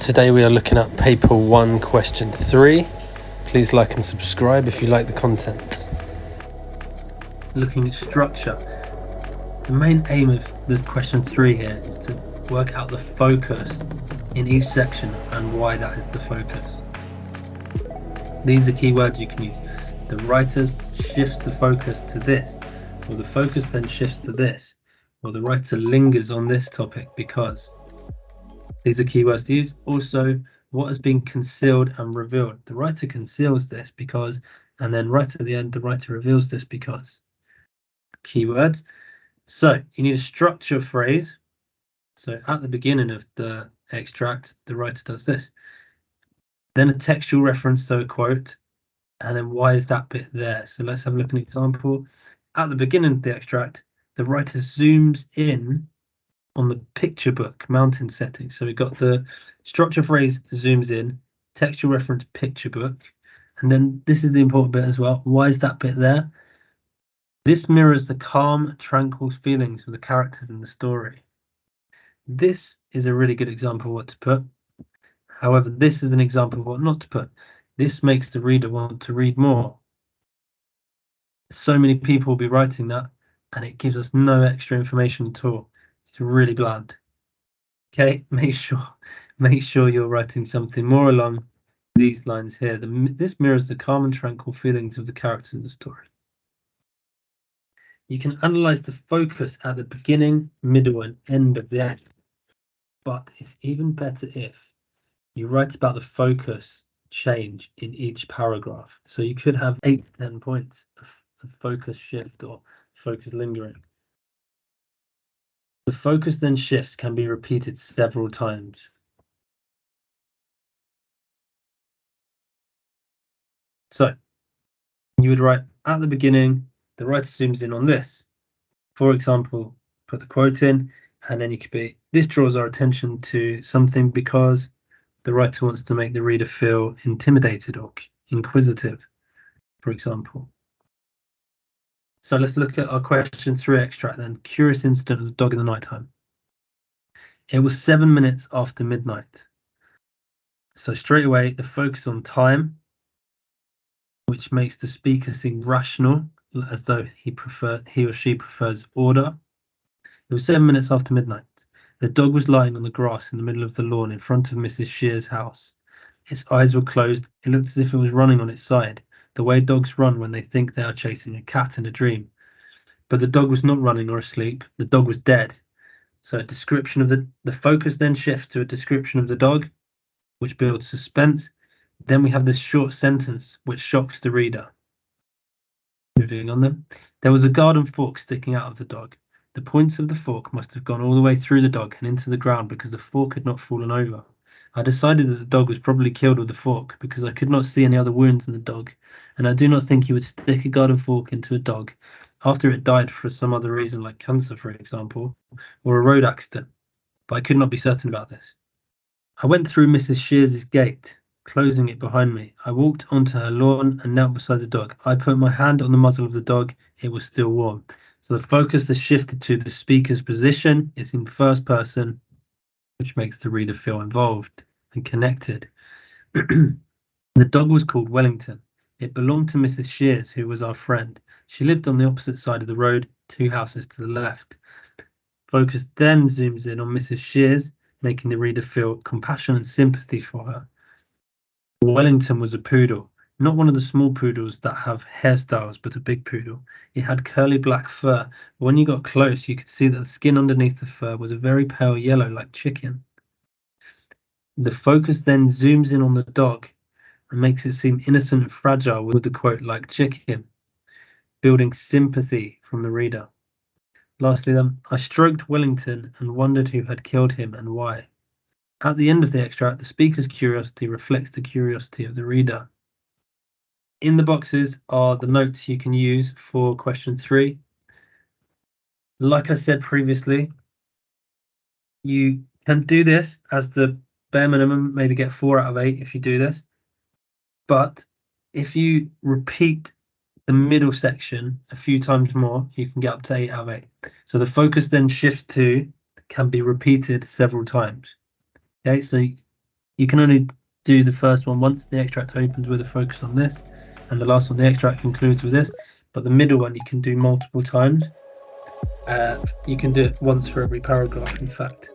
Today we are looking at paper 1 question 3. Please like and subscribe if you like the content. Looking at structure. The main aim of the question 3 here is to work out the focus in each section and why that is the focus. These are key words you can use. The writer shifts the focus to this, or the focus then shifts to this, or the writer lingers on this topic because. These are keywords to use. Also, what has been concealed and revealed. The writer conceals this because, and then right at the end, the writer reveals this because. Keywords. So you need a structure phrase. So at the beginning of the extract, the writer does this. Then a textual reference, so a quote. And then why is that bit there? So let's have a look at an example. At the beginning of the extract, the writer zooms in on the picture book mountain setting. So we've got the structure phrase zooms in, textual reference picture book, and then this is the important bit as well. Why is that bit there? This mirrors the calm, tranquil feelings of the characters in the story. This is a really good example of what to put. However, this is an example of what not to put. This makes the reader want to read more. So many people will be writing that, and it gives us no extra information at all. It's really bland. Okay, make sure you're writing something more along these lines here. This mirrors the calm and tranquil feelings of the characters in the story. You can analyze the focus at the beginning, middle, and end of the act, but it's even better if you write about the focus change in each paragraph. So you could have 8 to 10 points of focus shift or focus lingering. The focus then shifts can be repeated several times. So you would write at the beginning, the writer zooms in on this. For example, put the quote in, and then you could be, this draws our attention to something because the writer wants to make the reader feel intimidated or inquisitive, for example. So let's look at our question 3 extract then. Curious incident of the dog in the nighttime. It was 7 minutes after midnight. So straight away, the focus on time, which makes the speaker seem rational, as though he or she prefers order. It was 7 minutes after midnight. The dog was lying on the grass in the middle of the lawn in front of Mrs. Shear's house. Its eyes were closed. It looked as if it was running on its side, the way dogs run when they think they are chasing a cat in a dream. But the dog was not running or asleep. The dog was dead. So a description of the focus then shifts to a description of the dog, which builds suspense. Then we have this short sentence, which shocks the reader. Moving on then. There was a garden fork sticking out of the dog. The points of the fork must have gone all the way through the dog and into the ground because the fork had not fallen over. I decided that the dog was probably killed with the fork because I could not see any other wounds in the dog, and I do not think you would stick a garden fork into a dog after it died for some other reason, like cancer, for example, or a road accident, but I could not be certain about this. I went through Mrs. Shears's gate, closing it behind me. I walked onto her lawn and knelt beside the dog. I put my hand on the muzzle of the dog. It was still warm. So the focus has shifted to the speaker's position. It's in first person, which makes the reader feel involved and connected. The dog was called Wellington. It belonged to Mrs. Shears, who was our friend. She lived on the opposite side of the road, 2 houses to the left. Focus then zooms in on Mrs. Shears, making the reader feel compassion and sympathy for her. Wellington was a poodle, not one of the small poodles that have hairstyles, but a big poodle. It had curly black fur, but when you got close, you could see that the skin underneath the fur was a very pale yellow, like chicken. The focus then zooms in on the dog and makes it seem innocent and fragile with the quote, like chicken, building sympathy from the reader. Lastly then, I stroked Wellington and wondered who had killed him and why. At the end of the extract, the speaker's curiosity reflects the curiosity of the reader. In the boxes are the notes you can use for question 3. Like I said previously, you can do this as the bare minimum, maybe get 4 out of 8 if you do this. But if you repeat the middle section a few times more, you can get up to 8 out of 8. So the focus then shifts to can be repeated several times. Okay, so You can only do the first one once. The extract opens with a focus on this, and the last one, the extract, concludes with this. But the middle one you can do multiple times. You can do it once for every paragraph, in fact.